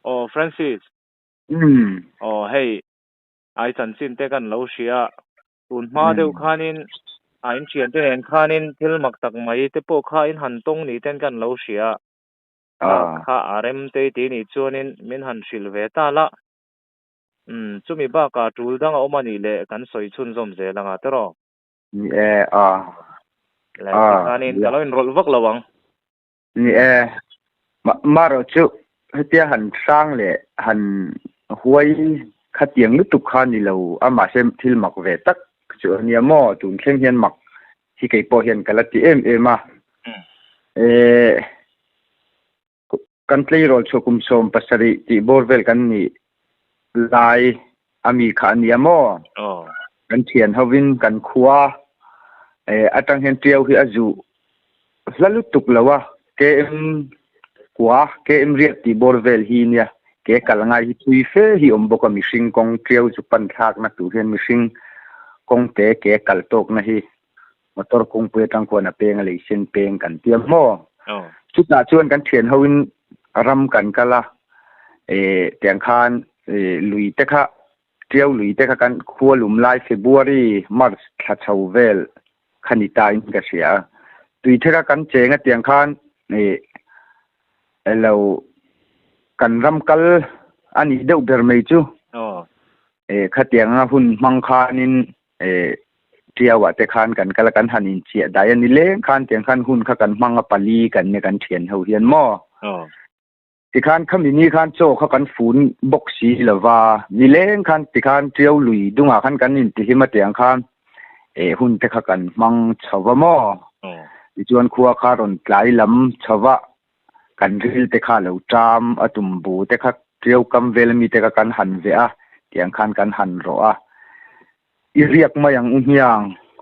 Oh, Francis. อืม Oh, hey. Ai chan sin te kan lo sia. Tun ma deu khanin ain chian te nen khanin thil mak tak mai te po kha in han tong ni ten kan lo sia. La kha arem te ti ni chuanin min han sil ve ta la. Chumi ba ka tul dang omani le kan soi chun zom ze langa tero. Ni La ti khanin kalo in rol vak lawang. Niมาเราจุเที่ยหันสร้างเลยหันหวยขัดยังลุตุกขันนี่เราอามาเซมทิลมักเวตักจุเนี่ยมอตุนเข้มเฮียนมักที่ไก่ปอเฮียนกันละที่มากันทลีโรลชกุมสมปัสริที่บอร์เวลกันนี่ลายอามีขันเนี่ยมอกันเทียนฮาวินกันขวาอาตังเฮียนเตียวที่อาจูแล้วลุตุกแล้ววะเกมกว่าเกมเรียกที่บริเวณฮีเนี่ยเกกัลงายที่ทุยเฟฮีอมบกมิสิงกงเที่ยวจุปันทักนักตุเรียนมิสิงกงเตะเกกัลตกนะฮีมอเตอร์กงเปตังควรเปงอะไรเช่นเปงกันเตรียมหม้อชุดหน้าชวนกันเทียนเฮวินรำกันกันละเตียงคานลุยเตะค่ะเที่ยวลุยเตะค่ะกันขัวหลุมลายเฟบรุรีมาร์ชทัชเวลขันิตาอินกัสเซียตุยเทค่ะกันเจงเตียงคานเรากันรำกันอันนี้เดือดเดือดไม่จู่ขัดยังหุ่นมังคานินเที่ยวว่าแต่คานกันกันละกันหันอินเชียได้อันนี้เล่งคานเตียงคานหุ่นขักันมังปาลีกันในกันเทียนเฮาเฮียนหม้อที่คานขมินีคานโจเขากันฝุ่นบกสีหรือว่านี่เล่งคานที่คานเที่ยวลุยดุงอาคันกันนินที่หิมะเตียงคานหุ่นแต่ขักันมังชาวหม้อจวนครัวคารอนหลายลำชาวกันริลเตค่ะเหล่าจามอตุมบูเตค่ะเที่ยวกำเวลมีเตค่ะกันหันเวะเตียงคันกันหันรออีเรียกมาอย่างอุ้งยัง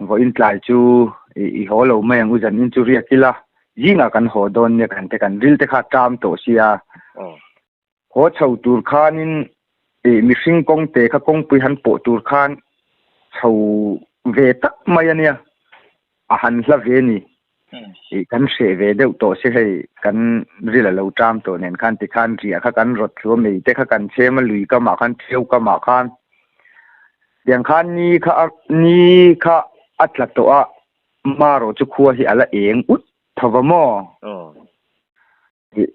ก็อินทลายจูอีหัวเราไม่อย่างอุ้จันอินจูเรียกกิละยิ่งกันหัวโดนเนี่ยกันเตกันริลเตค่ะจามโตเสียหัวชาวตูร์คานินมิสิงกงเตค่ะกงปุยหันโปตูร์คานชาวเวตักมาอย่างเนี่ยอาหารละเวนี่กันเสวเดียวโตเสียให้กันริลเราจามตัวเนี่ยคันติคันเรียกกันรถทัวร์มีแต่กันเชมาลุยก็มาคันเที่ยวก็มาคันอย่างคันนี้ค่ะอัตลักตัวมาโรจุคัวที่อะไรเองอุดทว่าหม้อ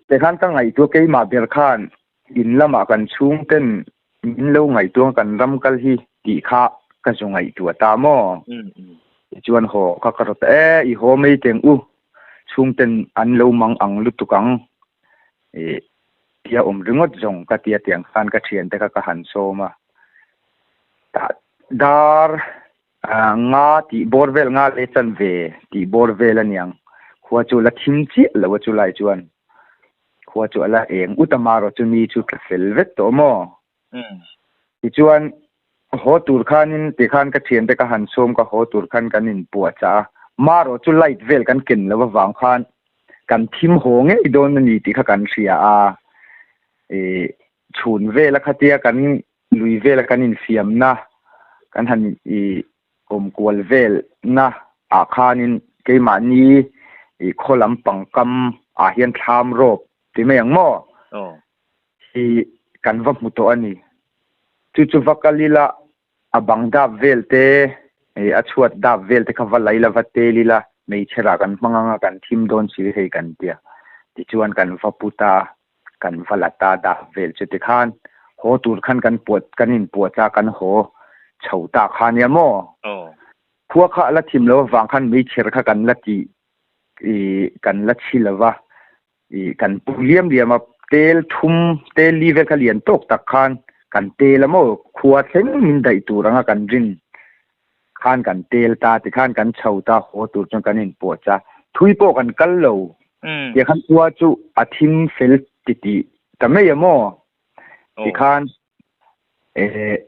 แต่คันตั้งไงตัวเกี่ยมาเบียร์คันอินละมากันชุ่งเต้นอินเล่าไงตัวกันรำกันที่ตีข้ากันจงไงตัวตาหม้อจวนหอข้ากระโดดอีหอไม่เต็งชุ่มเต็นอันเลวมังอังลุตุกังเทียอมรึงดจงกะเทียเตียงคันกะเทียนแต่กะหันโซมาดาร์งาที่บอร์เวลงาเลชันเวที่บอร์เวลนี่ยังขัวจูละทิมจิแล้วจูไลจวนขัวจูละเองอุตมารจูมีจูกเฟลเวตโตโมจวนหอตูร์คันินติคันกะเทียนแต่กะหันโซมกะหอตูร์คันกันนินปัวจ้ามาโรจุไลท์เวลกันกินแล้วว่าวางคันกันทิมโหงไอ้โดนนี่ติค่ะกันเสียชูนเวลคเตียกันลุยเวลกันอินเฟียมนะกันหันอมกวลเวลนะอาคานินเกมานีโคลัมปังกัมอาเฮียนทามโรบที่ไม่ยังหม้อที่กันวับมุตโตอันนี้จุวักลีละอบังดาเวลเตอชวดดาเวลเตคาวไลลาวัตเตลีละไม่เชื่อกันมังงกันทิมโดนสิให้กันเดียที่จวนกันวับปุตากันวัลตาดาเวลจุดที่ขันโหตูร์ขันกันปวดกันอินปวดจากกันโหเฉาตาขันยามอพวกข้าละทิมแล้ววางขันไม่เชื่อกันละจีกันละชิลวะกันปุเลียมเดียมาเตลทุ่มเตลลีเวลขเลียนตกตะขันกันเตลโมขวดเส้นมินได้ตูรังกันรินขันกันเตลตาที่ขันกันเฉาตาโหตูร์จนกันอินปวดจ้าทุยโปกันกันโลเดี๋ยวขันตัวจูอาทิมเฟลติแต่ไม่ยามอที่ขัน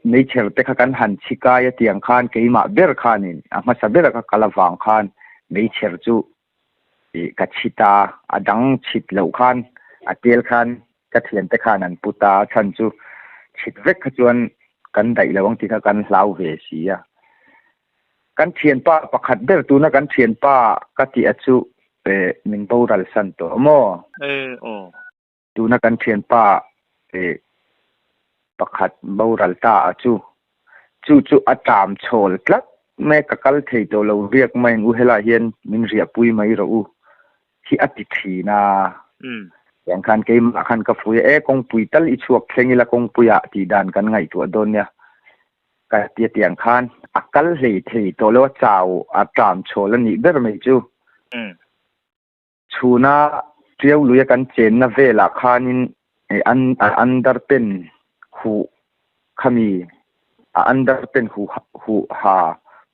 ไม่เชื่อแต่ขันหันชิกายที่ยังขันเกี่ยมาเบรขันินมาสับเบรกกลาฟังขันไม่เชื่อจูกัดชิตาอดังชิดเหลวขันอเตลขันกัดเทียนแต่ขันนันปุตาชันจูชิดเวกขจวนกันได้แล้ววันที่กันลาวเวสีกันเทียนป้าประคัดเบรตูนะกันเทียนป้ากัติอจูมิงบูรัลสันโตโมตูนะกันเทียนป้า ประคัดเบารัลตาจูอาตามโชลกลักแม่กะกัลเทยตัวเราเรียกไม่อุเฮลาเฮียนมินเรียปุยไม่รู้ที่อติทีนาอย่างคันเกมคันกับฟุยกงปุยตัลอิชวกเซงิละกงปุยอะที่ดานกันไงตัวโดนเนี่ยกะเตียงคันอากัลเทยตัวเราเจ้าอาตามโชลนี่เบอร์ไม่จูชูนาเที่ยวลุยกันเจนนะเวลาคันินอันดาร์เป็นหูขมีอันดาร์เป็นหูหา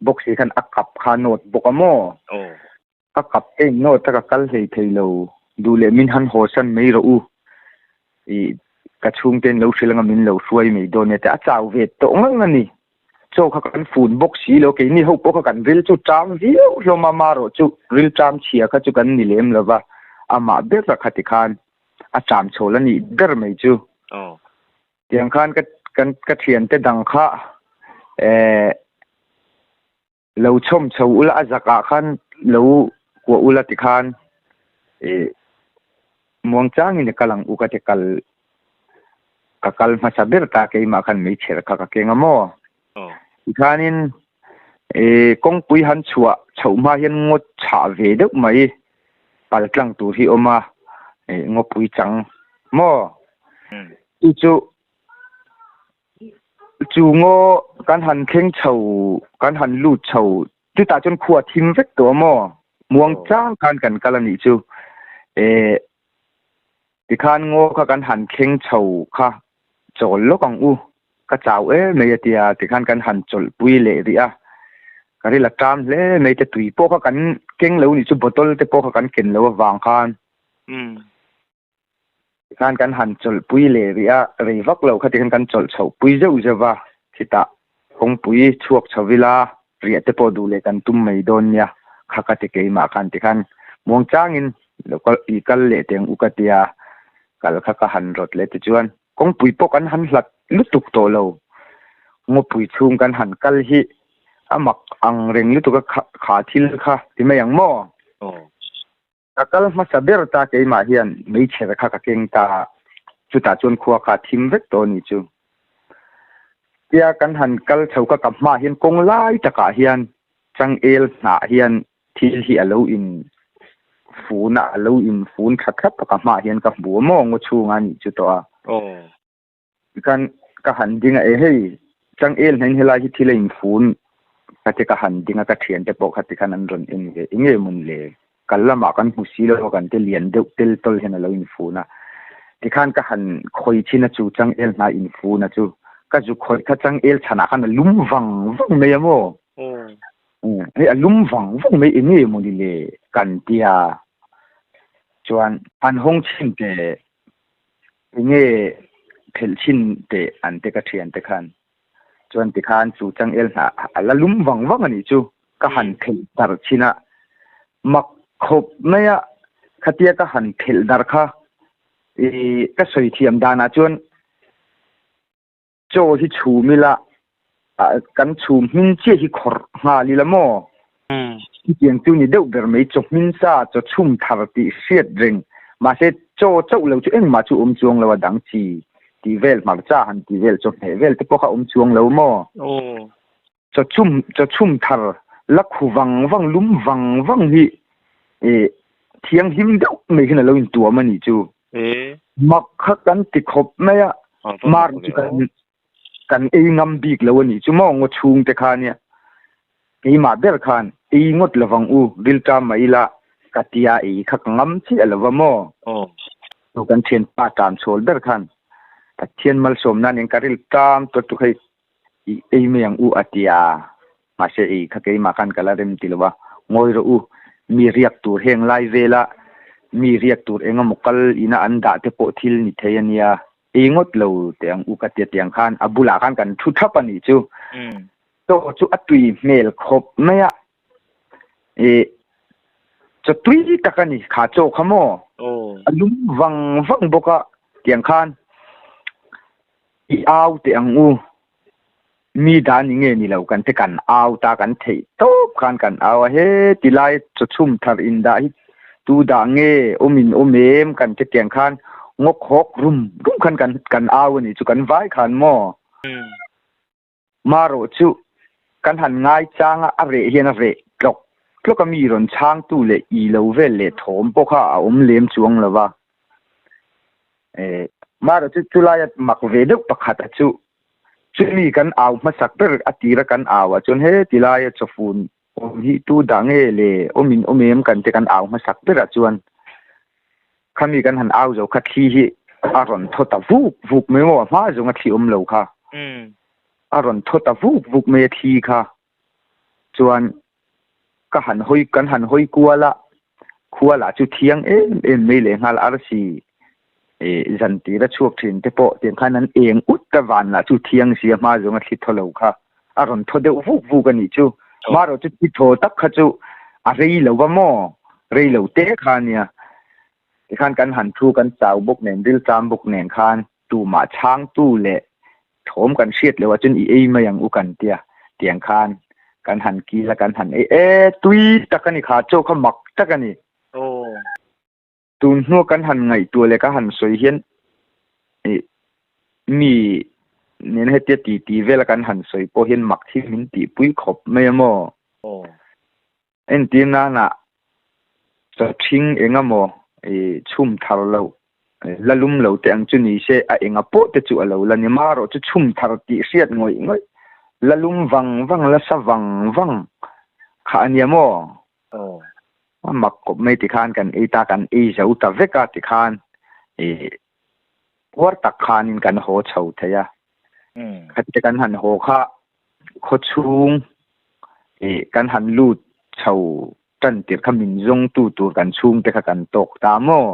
บกสีคันอักกับคาโนดบกอโมอักกับเองโนดตะกัลเฮเทโลดูเลมินฮันโฮซันไม่รู้กระชุงเต็นเราเชลงมินเราช่วยไม่โดนเนี่ยแต่อาจารย์เวทตรงนั้นนี่โจเขากันฝุ่นบกสีโลกนี่เขาพวกกันริลจุดจามวิวโลมาโรจุริลจามเชียเขาจุกันนี่เลมแล้วว่าอามาเบรขัดคานอาจารย์โชลนี่เดอร์ไม่จูอย่างคันก็เทียนแต่ดังข้าเราชมชาวอุลาจักรคันเรากัวอุลาติคันมวงจ้างนี่กำลังอุกติกัลมาสับเบอร์ตาเกยมาคันไม่เชื่อข้าเก่งมั้งอีกคันกงปุยหันชัวชาวมาเห็นงดชาเวดกไหมปัลกลังตัวที่ออกมางบปุยจังมั้งจูงอการหันเข่งเฉาการหันลูดเฉาที่ตาจนขวดทิมเวกตัวมั้งมวงจ้างการกันกาลนี่จูที่ข้างงอการหันเข่งเฉาค่ะจอลลกังอูกระเจ้าไม่ยติยาที่ข้างการหันจอลปุยเล่ดิอะการที่ละจามเล่ไม่จะตุยพวกกันเข่งแล้วนี่จูบอตลแต่พวกกันเก่งแล้ววางคานการหันจอลปุยเล่ดิอะเรียกเราเขาที่การจอลเฉาปุยเจ้าจะว่าที่ตาคงปุยช่วงชาวเวลาเรียกแต่พอดูเลยกันตุ้มไม่โดนเนี่ยข้าก็จะเกี่ยมากันที่กันมองจ้างอินแล้วก็อีกเล่เตียงอุกติยากัลข้าก็หันรถเล่ติจวนคงปุยพวกกันหันหลัดลุตุกโตเรางบปุยชุมกันหันกัลฮีอามักอังเริงลุตุกขาทิลค่ะที่ไม่ยังมั่วกัลมาสับเบอร์ตาเกี่ยมาเฮียนไม่เชื่อข้าก็เก่งตาจุดตาจวนขัวขาทิมเวกตัวนี้จูเดียกันหันกัลเฉากับมาเฮียนกงไล่ตะกาเฮียนจังหนาเฮียนที่อโลอินฟูนอโลอินฟูนขัดตะกามาเฮียนกับบัวมองว่าชูงานจุดตัวกันก็หันดิ้งให้จังเห็นเฮลาที่เลนฟูนก็จะก็หันดิ้งก็เทียนแต่ปกติกันนั้นรอนเองมุนเลยกันละมากันผู้ซีโลกันเตลียนเดเตลตอลเห็นเราอินฟูนะที่ขันก็หันคอยชินะจูจังนาอินฟูนะจูก็จูคอยถ้าจังชนะกันลุ่มวังไม่ยามนี่ลุ่มวังไม่เองมุนเลยกันเดียจวนอันห้องชินเตเองเพลชินเตอันเตก็เทียนเตขันจวนที่ขันจูจังนะละลุ่มวังอันนี้จูก็หันเพลดาร์ชินะมักขบไม่อะขัดเดียก็หันเพลดาร์ค่ะก็สวยเทียมดานะจวนโจที่ชูมิละกันชูมินเชี่ยที่ขอหาลีละโมที่เพียงตัวนี้เดือดไม่จบมินซาจะชุ่มทาร์ติเสียดเริงมาเสโจเจ้าเราจะมาจูจวงเราดังจีที่เวลมาจ้าหันที่เวลจบเวลที่พวกเขาจวงเราโมจะชุ่มทาร์ลักหูวังลุ่มวังที่เทียงหิมเดือดไม่ขึ้นเราอินตัวมันนี่จูมักขัดกันติดขบไม่อะมาร์กันงำบีกแล้ววันนี้จู่มองว่าชุงแต่ขาเนี่ยมาเดอร์ขานงดระวังดิลตามไม่ละกัตยาขักงำที่อะไรวะโม่ดูกันเทียนป้าตามโซลเดอร์ขานแต่เทียนมัลสมนั่นยังการิลตามตัวทุกให้ไม่ยังอัตยามาเสียขักมากันกันละเรมติลวะงอยรู้มีเรียกตัวเฮงไลเวละมีเรียกตัวเองมุกลอินาอันดาเตปทิลนิเทียนยางดเราแต่ยังอุกติเตียงขันอับุลาขันกันชุดทับปันนี่จูโตจูอัตุยเมลคบไม่อะจะตุยตะกันนี่ขาโจขโมลุ่มวังบกะเตียงขันเอาเตียงมีดานิเงนี่เรากันเทกันเอาตากันเทโตขันกันเอาเฮติไลจะชุ่มทารินได้ตูดาเงอมินอเมมกันเตียงขัน งกหกรุมคันกันเอานี่จุกันไว้ขันหม้อมาโรจุกันหันง่ายจ้างอะไรเฮียนอะไรกลกก็มีรอนช้างตู้เละอีโลเวลเละโถมพวกข้าเอาเลี้ยมจวงแล้ววะมาโรจุลายมักเวดุปะขัดจุมีกันเอามาสักเปิดอติระกันเอาจนเฮติลายจะฟูนอมฮิตูดังเอเลอมินอเมมกันจะกันเอามาสักเปิดจวนข้ามีกันหันเอาจะขัดขี้ฮิอารอนทตะวุกไม่ว่ามาจะงัดขี้เหลวค่ะอารอนทตะวุกเมทีค่ะจวนก็หันห้อยกันหันห้อยกัวละจุเทียงไม่เลยงาลอาร์ซีจันทีละช่วงถิ่นเตปเตียงข้านั้นเองอุตตะวันละจุเทียงเสียมาจงัดขี้ทะเลวค่ะอารอนทเดวุกกันนี่จูมาเราจุที่โทตักขจูอะไรเหลวว่าหม้อเรเหลวเตะข้าเนี่ยที่ข้านกันหันทูกันเจ้าบุกเน่นดิลจามบุกเน่นข้านตู้หมาช้างตู้เละโถมกันเชียดเลยว่าจนมาอย่างอุกันเตียงข้านกันหันกีละกันหันตุยตะกันนี่ขาโจขมักตะกันนี่โอ้ตูนหัวกันหันไงตัวเลยก็หันสวยเห็นมีเนี่ยให้ตีเวลากันหันสวยพอเห็นมักที่มินตีปุ้ยขบไม่หม้อโอ้ตีน่ะจะทิ้งเองหม้อชุ่มทาร์เราละลุ่มเราแต่อังจุนี่เสียเองอ่ะโป๊ะแต่จู่เราละเนี่ยมาเราจะชุ่มทาร์ตีเสียดงอยละลุ่มวังละสวังขาเนี่ยมั้งว่ามักกบไม่ติดขันกันตากันจะอุตเวกาติดขันวัดตักขันกันโหเฉาเทียขัดกันหันโหข้าโคชุงกันหันลูดเฉาจันเตียขมินยงตัวกันชุงแต่กันตกตามมั้ง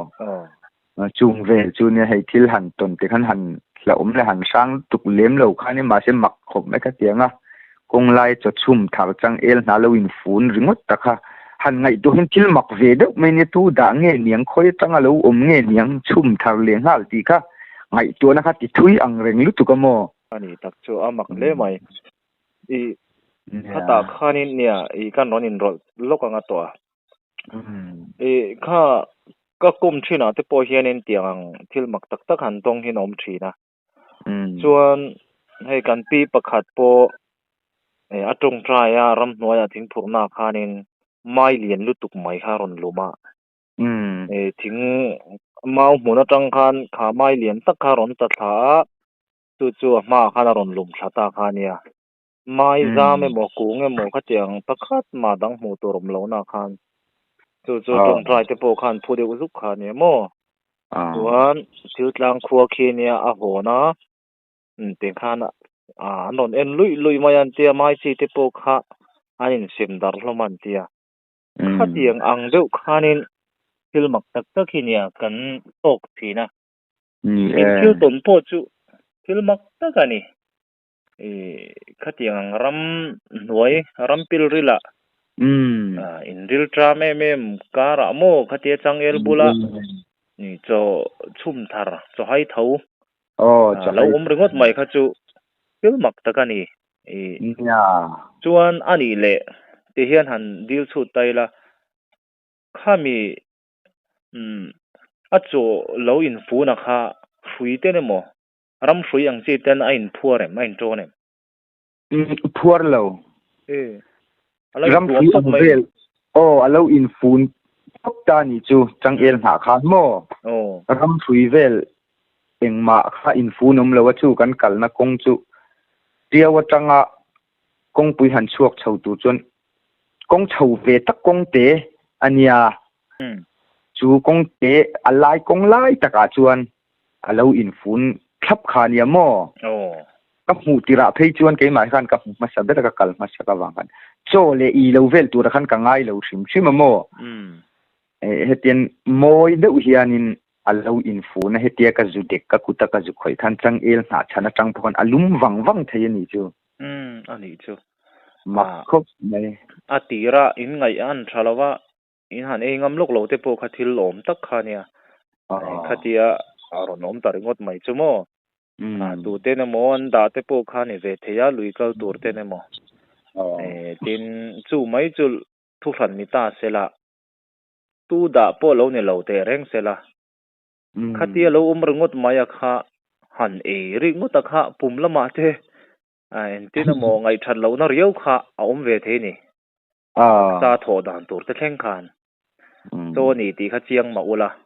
จุงเวจูเนี่ยให้ทิลหันตนแต่ขันหันแล้วเลยหันช่างตุกเลี้ยมเราข้านี่มาเสียมักขบไม่กระเตียงกงไล่จะชุ่มถาจังนาลวินฟูนริงดตะค่ะหันไงตัวเห็นทิลมักเวดไม่เนี่ยตู้ด่างเงี้ยเนียงคอยจังเราเงี้ยเนียงชุ่มถาเลี้ยงหัลตีค่ะไงตัวนะคะติดทุยอังเริงลุตุกโมอันนี้ตักชัวมักเล่ไหมถ้าตาข้านี่เนี่ยการนอนอินรถโลกงาตัวข้าก็กุมที่น่ะที่พอเฮียนเตียงทิลมักตักหันตรงที่นอมทีนะส่วนให้กันปีประคัดโปอาตรงใจรำหน่วยถึงพวกนาคานินไม่เลียนลุตุกไม่คารอนลุมาถึงเมาหัวจังคันขาไม่เลียนตักคารอนตัดขาจู่มาคานารอนลุมชะตาคานี่ไม่จามหมอกุ้งหมอขจังประคัดมาดังหูตัวรมเหลานาคานจู่ตรงใจจะโปคันผู้เดียวสุขคานี่มั่วส่วนทิวตลังครัวคีนี่โหนะเตียงข้านนนลุยมายันเตียไม่สิที่พวกข้าอันนี้สิมดาร์ลมันเตียข้าเตียงอังเดือข้านินทิลมักตักขี้เนี่ยกันตกทีนะทิวต้นโพจูทิลมักตักกันนี่ข้าเตียงรำหน่วยรำปิลริละอินริลทราเมมการะโมข้าเตียจังเอลบุละนี่จะชุ่มทาร์จะให้เท้าแล้วริงดไม่ข้าจูทิลมักตะกันนี่จวนอันนี้เละที่เห็นหันดิลสุดใจละข้ามีจูเราอินฟูนะคะฟุยเต้นมั้งรำฟุยยังจีเต้นอินพัวเรมอินโจเนมพัวเรารำฟุยเวลเราอินฟูทุกตานี่จูจังเอลหาข้ามั้งรำฟุยเวลเองมาข้าอินฟูนมเราว่าจูกันกัลนะกงจูเดียวว่าจังกงปุยหันชวกเฉาตัวจนกงเฉาเวตักกงเตอันเนี้ยจูกงเตอะไรกงไล่ตะกาจวนเราอินฟูนทับขานี่มั่วกับหูติระเพยจวนเกี่ยมาขันกับมาสับเด็กกับกัลมาสักวังกันโซเลอีเราเวลตัวขันกังไงเราชิมมั่วเฮตียนมวยเดือดเฮียนินเราอินฟูนะเฮตียกับจุดเด็กกับกุตกับจุดข่อยท่านจังเอลหาชนะจังพอนอารมณ์วังเทียนี่จูอันนี้จูมักครบเลยตีระอินไงอันชาลว่าอินหันเองงำลูกเราเตปขัดทิลลมตักขานี่ขัดที่อารมณ์น้อมตาริงดไม่จูมั่วตัวเต้นมั่วอันดาเตปขานี่เวทียาลุยกับตัวเต้นมั่วดินจูไม่จูทุกฝันมิตาเสละตู้ด่าพวกเราเนี่ยเราเตะแรงเสละ khát tia lâu rừng maya kha hẳn ring ngút kha pum lama thế anh tin là mò ngày thật lâu nó riêu kha về thế nè ta thọ đàn tổ te khen khan cho nì thì khát chiang mà ula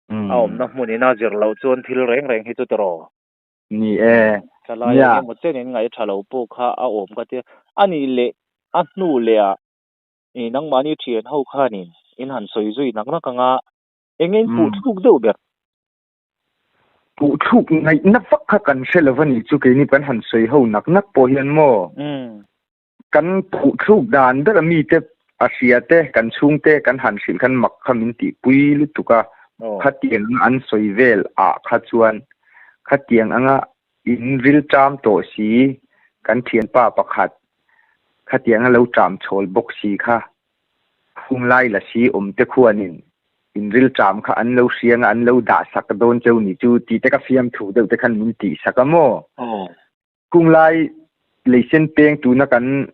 nó muốn na giờ lâu chôn thil reng hết rồi ni cho lại em một cái ngày thật lâu bộ kha cái tia anh lệ anh nu lệ nang mani thiền hậu kha nè in hẳn soi duy nang nó càng anh phụ thuộc đâu biết phụ thuộc ngay nắp vắt khá cần sẽ là vấn đề chú cái này vẫn hẳn soi hậu nắc po hiền mò cần phụ thuộc đàn đó là mi te Asia te cần chung te cần hẳn sự cần mặc khăm min ti pui lu tuka khát tiền ăn soi vel khát chuan khát tiền anga in real tram to si cần thiền pa khát tiền lâu tram chol box si kha khung lai là si te khuanin in real tram kha an lo siang an lo da sak don cheu ni chu ti te ka fiam thu de te khan min ti sakamo khung lai leisen peng tu na kan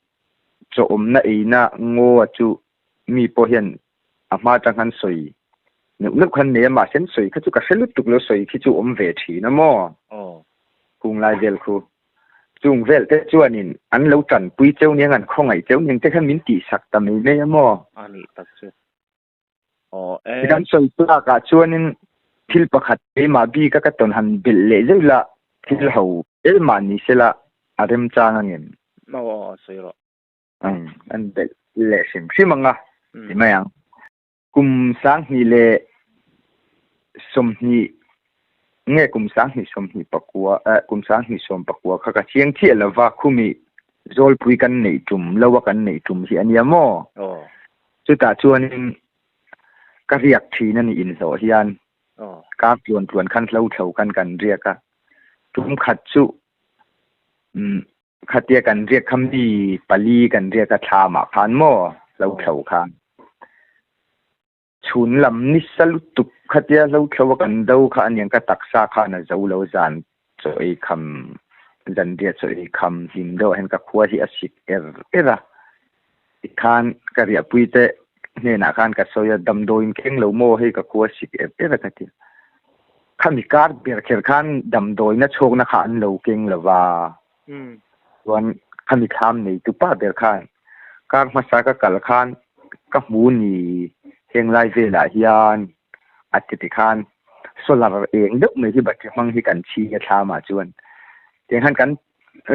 cho na na ngo chu mi po hian ama tang han soi nuk khan ne ma sen soi kha chu ka selut tuk lo soi khi chu ve thi na mo khung lai vel khu chung vel te chuanin an lo tran pui cheu niang an khongai cheu ning te khan min ti sak ta me ne mo ani tak chu kan soi pla ka chuanin thil pakhat e ma bi ka ton han bil le zeila thil ho el ma ni sela arem chang angin soi ro an bil le simanga ti mayang kum sang ni le som ni nge kum sang ni som ni pakua kum sang ni som pakua kha ka chiang thi lawa khumi zol pui kan nei tum lawa kan nei tum hi ania mo chu ta chuanin ka riak thi na ni in zo hian ka tuan khan hlo thlo kan riaka tum khat chu khatia kan riak khamdi pali kan riaka tha ma khan mo lo thlo khan chun lam ni salut tuk khatia lo thlo kan do kha anyang ka taksa kha na zo lo zan choi kham zan dia choi kham him do hen ka khua hi asik era ikhan ka ria puite ne na khan ka soya dam do in keng lo mo he ka khua sik era ka ti khami kar ber kher khan dam doi na chok na khan lo keng lawa wan khami kham nei tu pa ber khan kar ma sa ka kal khan ka mu ni heng lai ve la hian ati khan solar eng deuh mai hi bat mang hi kan chi ya tha ma chuan te han kan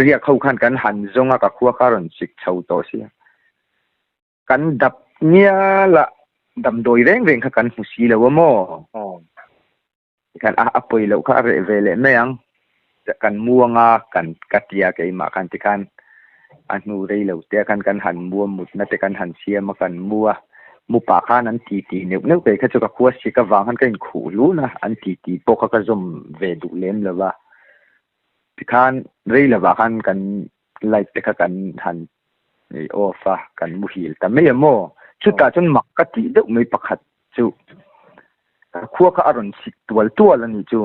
ria khau khan kan han zonga ka khua karon sik chho to sia kan dap nia la dam doi reng kha kan husi lo mo kan apoi lo kha re ve le meang kan muanga kan katia ke ma kan ti kan anu rei lo te kan han muam mut na te kan han sia ma kan mua mu pa khan an ti neu pe kha chu ka khua si ka wang han kan khu lu na an ti po ka zum ve du lem lawa ti khan rei lawa khan kan like te kha kan han ei ofa kan mu hil ta me mo chu ta chun mak ka ti deuh mai pakhat chu khua ka aron sik tual ani chu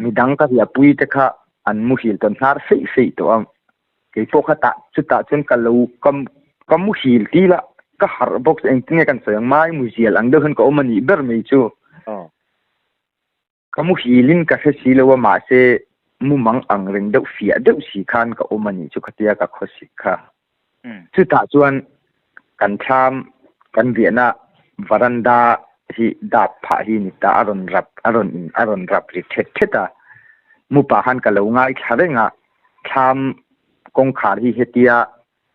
mi dang ka ya pui te kha an mu hil ton har sei to am ke po kha ta chu ta chun ka lo kam mu hil ti la ka har box eng tinge kan sayang mai mu zial ang deuh han ko mani ber mai chu ka mu hilin ka se si lo ma se mu mang ang reng deuh fia deuh si khan ka omani chu khatia ka khosik kha chu ta chuan kan tham kan viana varanda hi dap pha hi ni ta aron rap ri theta mu pa han ka lo ngai tharenga tham kong khar hi hetia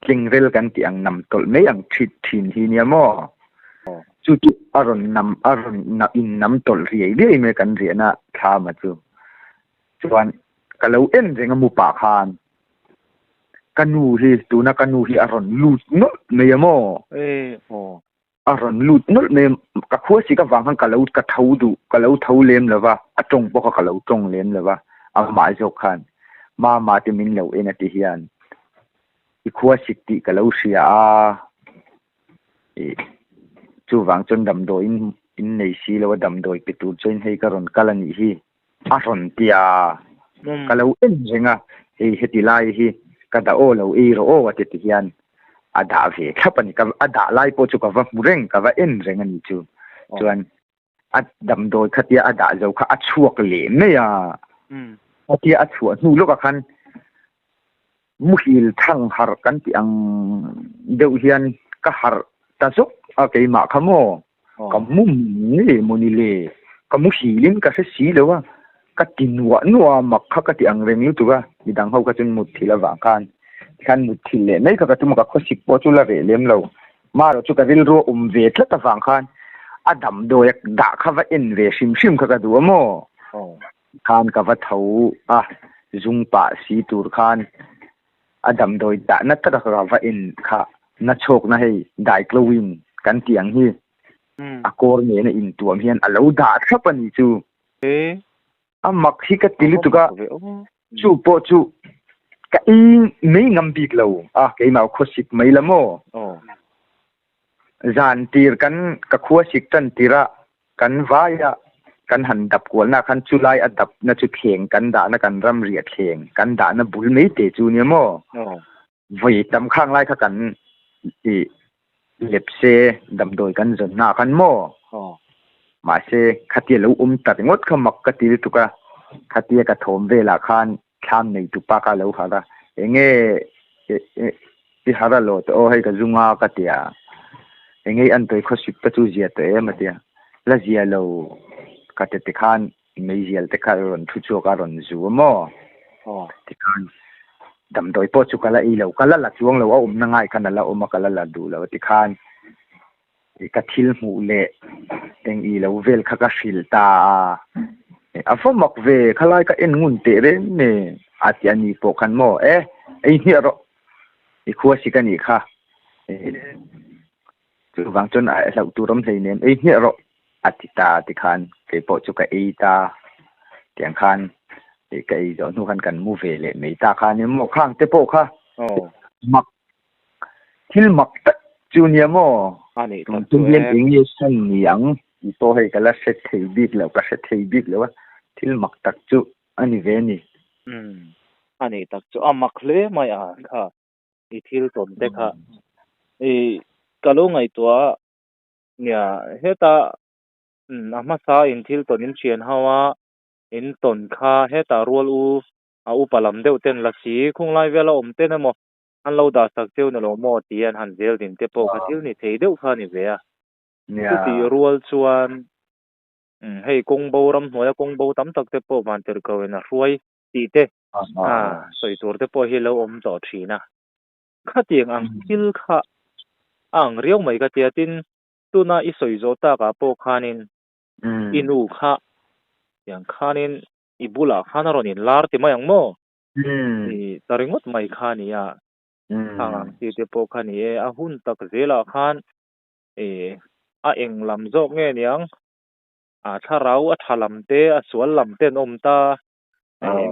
kingrel kan ti ang nam tol me ang thin hi nia mo chu tu aron na in nam tol ri me kan ri na tha ma chu chuan ka lo en renga mu pa khan kanu hi aron lut no me mo aron lut no me ka khua si ka wang han ka lo ka thau lem lawa atong bo ka lo tong lem lawa a ma jo khan ma ti min lo en ati hian i khua sik ti ka lo sia chu wang chon dam do in nei si lo dam doi pitu chen hei ka ron kalani hi aron tia ka lo en renga heti lai hi ka da o lo ro ati ti hian ada ve khapani ka ada lai po chu ka va mureng ka va en renga ni chu chuan đầm đôi khát tia đã dầu khát chuộc lệ mấy khát tia chuộc nu lúc kan muhil thang har kan tiang deuh hian ka har ta zuk cái mà khamo kamu ni monile kamu hilin ka se si lewa ka tinwa nuwa makha ka tiang reng lu tuwa midang ho ka chun mut thila wa kan mut thile nei ka tu ma ka khosik po chu la ve lem lo ma ro chu ka ril ro ve thla ta wang khan adam do yak da kha va in ve sim ka du mo khan ka va thau zung pa si tur khan adam doi da na ta ka va in kha na chok na hei dai klowin kan tiang hi akor ne na in tuam hian alo da thapani chu mak hi ka tili tuka chu po chu ka in mei ngam bik lo ke ma khosik mai lamo zan tir kan ka khosik tan tira kan vaya kan han dap ko na kan chulai adap na chu theng kan da na kan ram ria theng kan da na bul mei te chu ni mo voi tam khang lai kha kan i lepse dam doi kan zon na kan mo ma se khatia lo tat ngot khamak ka tir tuka khatia ka thom vela khan tham nei tu pa ka lo kha enge ti hara lo to hai ka zunga ka tia enge an toi khosik ta chu zia te ma tia la zia lo ka te khan mei zial te kha ron thu chu ka ron zu mo ti khan dam doi po chu kala i lo kala la chuang lo na ngai kana la kala la du lo ti khan ka thil mu le teng i lo vel kha ka fil ta afomak ve khalai ka en ngun te re ne atiani po khan mo ei hi ro i khuwa sikani kha chu wang chon a lau turam hlei nem ei hi ro atita ti khan ke po chu ka ei ta tiang khan cái đó nu kan kan mu ve le mei ta kha ni mo khang te po kha mak thil mak ta junior mo ani tu yen english san yang i to he kala set thei big lo ka set thei big lo thil mak tak chu ani ve ni ani tak chu amak le mai kha i thil ton te kha e kalo ngai to nia heta ama sa in thil ton in chian hawa in ton kha heta rual u palam deuh ten la si khung lai vela om ten emo an lo da sak cheu na lo mo ti an han zel din te po kha thil ni thei deuh kha ni ve chu ti rual chuan hei kong bo ram hnoya kong bo tam tak te po man ter ko na ruai ti te soi tur te po hi lo om to thina kha tiang ang thil kha ang riau mai ka tia tin tuna i soi zo ta ka po khanin inu kha yang khanin ibula khanaron in lar ti mayang mo i taringot mai khani ya ang ti te po khani a hun tak zela khan a eng lam zo nge niang tharau a thalam te a sual lam ten om ta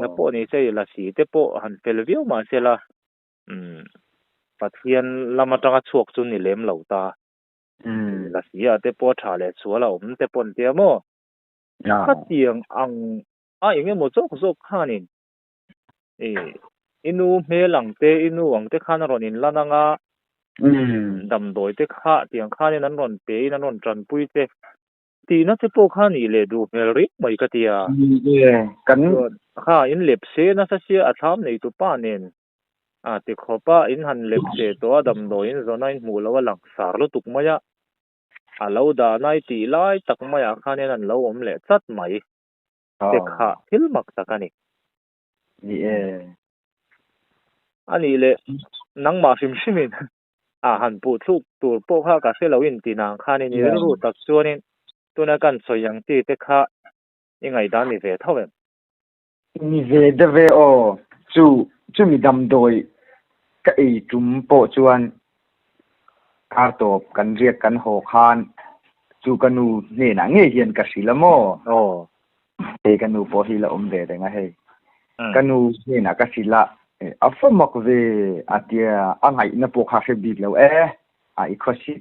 na po ni sei la si te po han fel viu ma sela pathian lama tanga chuak chu ni lem lo ta la si a te po tha le suala om te pon te mo kha tiang ang enge mo chok chok khanin inu melang te inu ang te khan ron in lananga dam doi te kha tiang khanin an ron pe in an ron tran pui te ti na te po khani le du mel ri mai ka tia kan kha in lep se na sa sia atham nei tu pa nen ti khopa in han lep se to dam doi in zona in mu lo lang sar lo tuk maya alo da nai ti lai tak maya khanin an lo om le chat mai te kha thil mak takani ni ani le nang ma sim simin han pu thuk tur po kha ka se lo in ti nang khani ni ru tak chuanin tuna kan soyang ti te kha ingai dan ni ve thawem ni ve de ve o chu mi dam doi ka ei tum po chuan a top kan riak kan ho khan chu kanu ne na nge hian ka silamo te kanu po hi la om ve de nga he kanu ne na ka sila afamak ve atia angai na po kha se big lo i khosi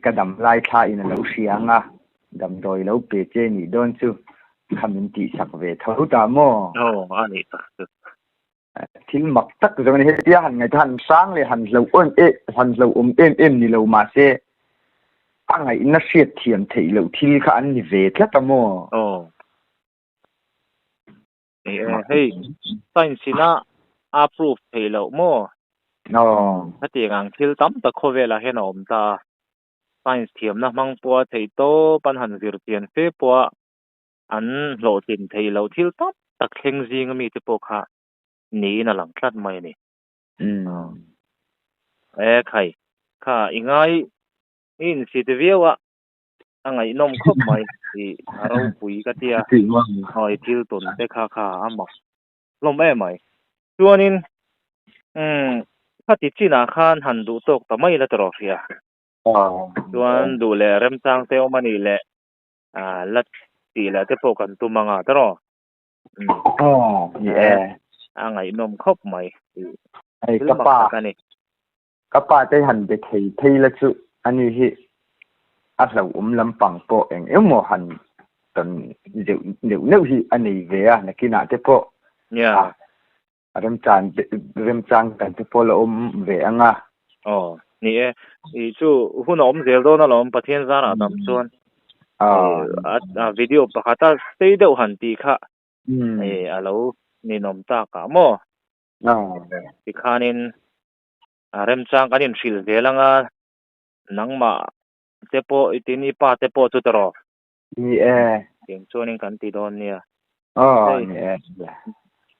kadam lai tha in lo sianga dam doi lo pe che ni don chu khamin ti sak ve tho ta mo ani ta thil mak tak zo ni he tia han ngai han sang le han lo on han lo em ni lo ma se ngay nó siết thiềm thị lựu thi khá ăn về thế ta mô hey science na approve thei lo mo hati ngang thil tam ta khovela hen om ta science thiam na mang po thei to pan han vir tian fe po an lo tin thei lo thil tam tak thleng jing mi te po kha ni na lang tlat mai ni khai kha ingai in si te viawa angai nom khop mai i aro pui ka tia hoi thil ton te kha ama lom mai chuanin hati china khan han du tok ta mai la trophy chuan du le rem chang te omani le lat ti la te po kan tu manga tro angai nom khop mai ai kapa te han be thei la chu ani hi a hlau lampang po eng emo han ton deu hi ani ve a nakina te po rem chang kan te po lo ve anga ni i chu hun om zel do na lom pathian zara dam chuan video pakhata sei deuh han ti kha alo ni nom ta ka mo ti khanin rem chang kanin hril velanga nangma tepo itini pa tepo chu taro ni ting chuanin kan ti don nia ni